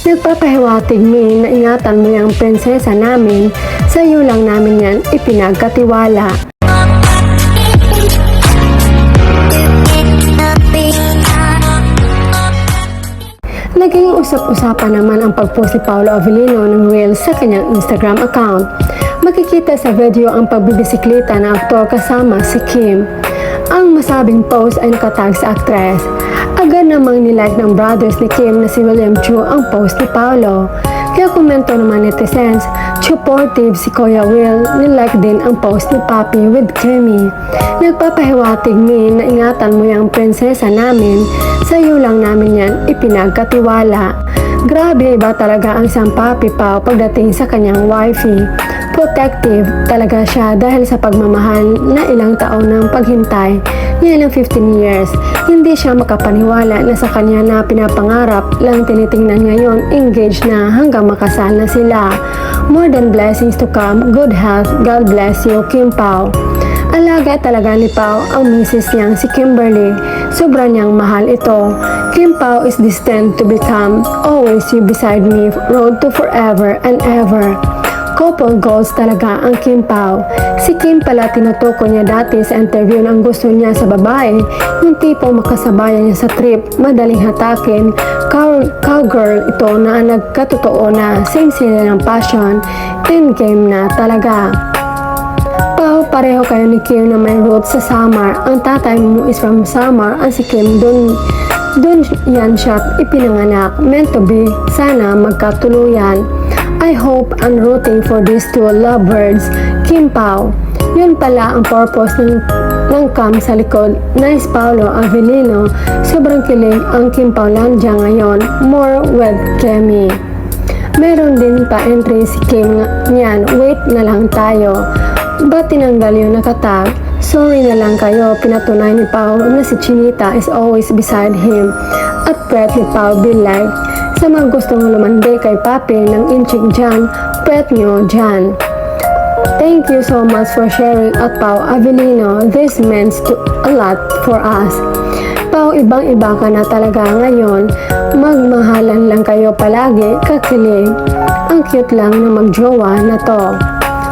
Nagpapahiwatig mi na ingatan mo yung prinsesa namin, sa iyo lang namin yan ipinagkatiwala. Naging usap-usapan naman ang pag-post ni Paolo Avellino ng Reels sa kanyang Instagram account. Makikita sa video ang pagbibisikleta ng aktor kasama si Kim. Ang masabing post ay nakatag sa actress. Agad namang nilike ng brothers ni Kim na si William Chu ang post ni Paolo. Kaya komento naman netizens, supportive si Kuya Will, nilike din ang post ni Papi with Kemi. Nagpapahiwatig mi na ingatan mo yung prinsesa namin, sa iyo lang namin yan ipinagkatiwala. Grabe ba talaga ang isang Papi Pao pagdating sa kanyang wifey? Protective talaga siya dahil sa pagmamahal na ilang taon ng paghintay niya ng 15 years. Hindi siya makapaniwala na sa kanya na pinapangarap lang tinitingnan ngayon engaged na hanggang makasal na sila. More than blessings to come, good health, God bless you, Kim Pao. Alaga talaga ni Pao ang misis niyang si Kimberly. Sobra niyang mahal ito. Kim Pao is destined to become always you beside me, road to forever and ever. Couple goals talaga ang Kim Pao. Si Kim pala tinutukoy niya dati sa interview na ang gusto niya sa babae, yung tipong makasabayan niya sa trip, madaling hatakin, cowgirl ito na nagkatotoo na same sila ng passion, in game na talaga. Pao, pareho kayo ni Kim na may roots sa Samar. Ang tatay mo is from Samar, ang si Kim dun yan siya ipinanganak. Meant to be, sana magkatuluyan. I hope and rooting for these two lovebirds, Kim Pao. Yun pala ang purpose ng cam sa likod. Nice Paolo Avellino. Sobrang kilig ang Kim Paulandia ngayon. More with Kemi. Meron din pa entry si Kim niyan. Wait na lang tayo. Ba't tinanggal yung nakatag? Sorry na lang kayo. Pinatunay ni Pao na si Chinita is always beside him. At pret ni Pao be like, sa mga gustong lumandi kay Papi ng inchik dyan, pret nyo dyan. Thank you so much for sharing at Pao Avellino. This means a lot for us. Pao, ibang-iba ka na talaga ngayon. Magmahalan lang kayo palagi, kakilig. Ang cute lang na magjowa na to.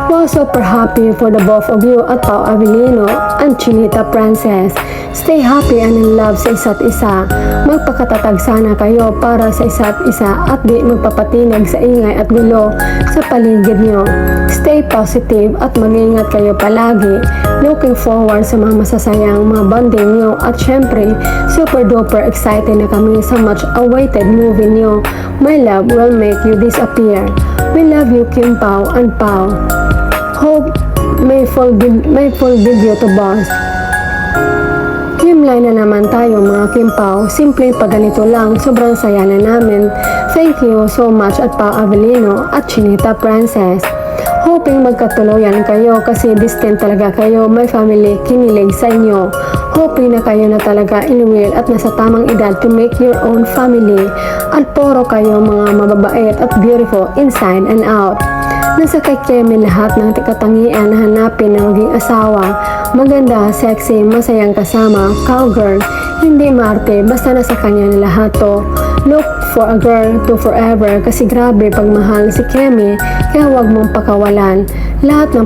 Wow, super happy for the both of you at Pao Avellino and Chinita Princess. Stay happy and in love sa isa't isa. Magpakatatag sana kayo para sa isa't isa at di magpapatinag sa ingay at gulo sa paligid nyo. Stay positive at mag-ingat kayo palagi. Looking forward sa mga masasayang mga bonding nyo at syempre, super duper excited na kami sa much awaited movie nyo. My love will make you disappear. We love you, Kim Pao and Pao. Hope may full video to boss. Himlay na naman tayo mga Kim Pao. Simple pa ganito lang, sobrang saya na namin. Thank you so much at Pao Avellino at Chinita Princess. Hoping magkatuluyan kayo kasi distant talaga kayo, may family kinilig sa inyo. Hoping na kayo na talaga in will at nasa tamang edad to make your own family. At puro kayo mga mababait at beautiful inside and out. Nasa kay Kemi lahat ng katangian na hanapin na maging asawa. Maganda, sexy, masayang kasama, cowgirl, hindi marte, basta nasa kanya na lahat to. Look for a girl to forever kasi grabe pagmahal si Kemi, kaya huwag mong pakawalan. Lahat ng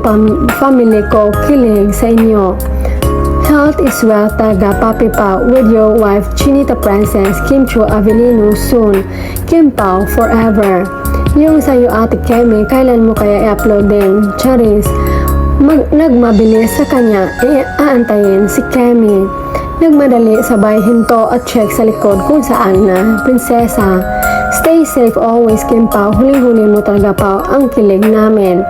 family ko kilig sa inyo. Health is wealth talaga, Papi Pao, with your wife, Chinita Princess, Kim Chu Avellino soon. Kim Pao forever. Yung sa'yo ate Kemi, kailan mo kaya i-upload din? Charis. Nagmabilis sa kanya, aantayin si Kemi. Nagmadali sabay hinto at check sa likod kung saan na prinsesa. Stay safe always, Kim Pao. Huling-huli mo talaga, Pao, ang kilig namin.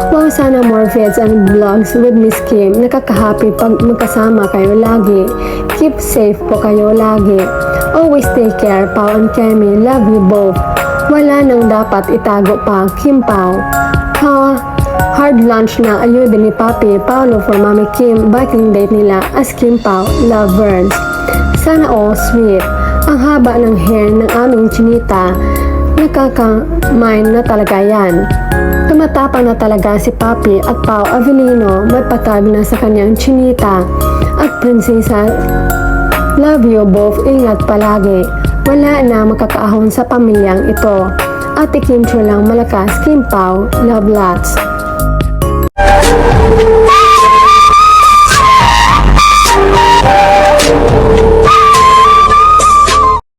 Wow, sana more vids and vlogs with Miss Kim. Nakaka-happy pag magkasama kayo lagi. Keep safe po kayo lagi. Always take care, Pao and Kemi. Love you both. Wala nang dapat itago pa, Kim Pao. Hard lunch na ayuda ni Papi Paolo for Mami Kim. Biking date nila as Kim Pao lovers. Sana all sweet. Ang haba ng hair ng aming Chinita. Nakaka-mind na talaga yan. Tumatapa na talaga si Papi at Pao Avellino. May patag na sa kanyang Chinita. At prinsesa, love you both. Ingat palagi. Wala na makakaahon sa pamilyang ito. Ate Kim Chu lang malakas, Kim Pao, love lots.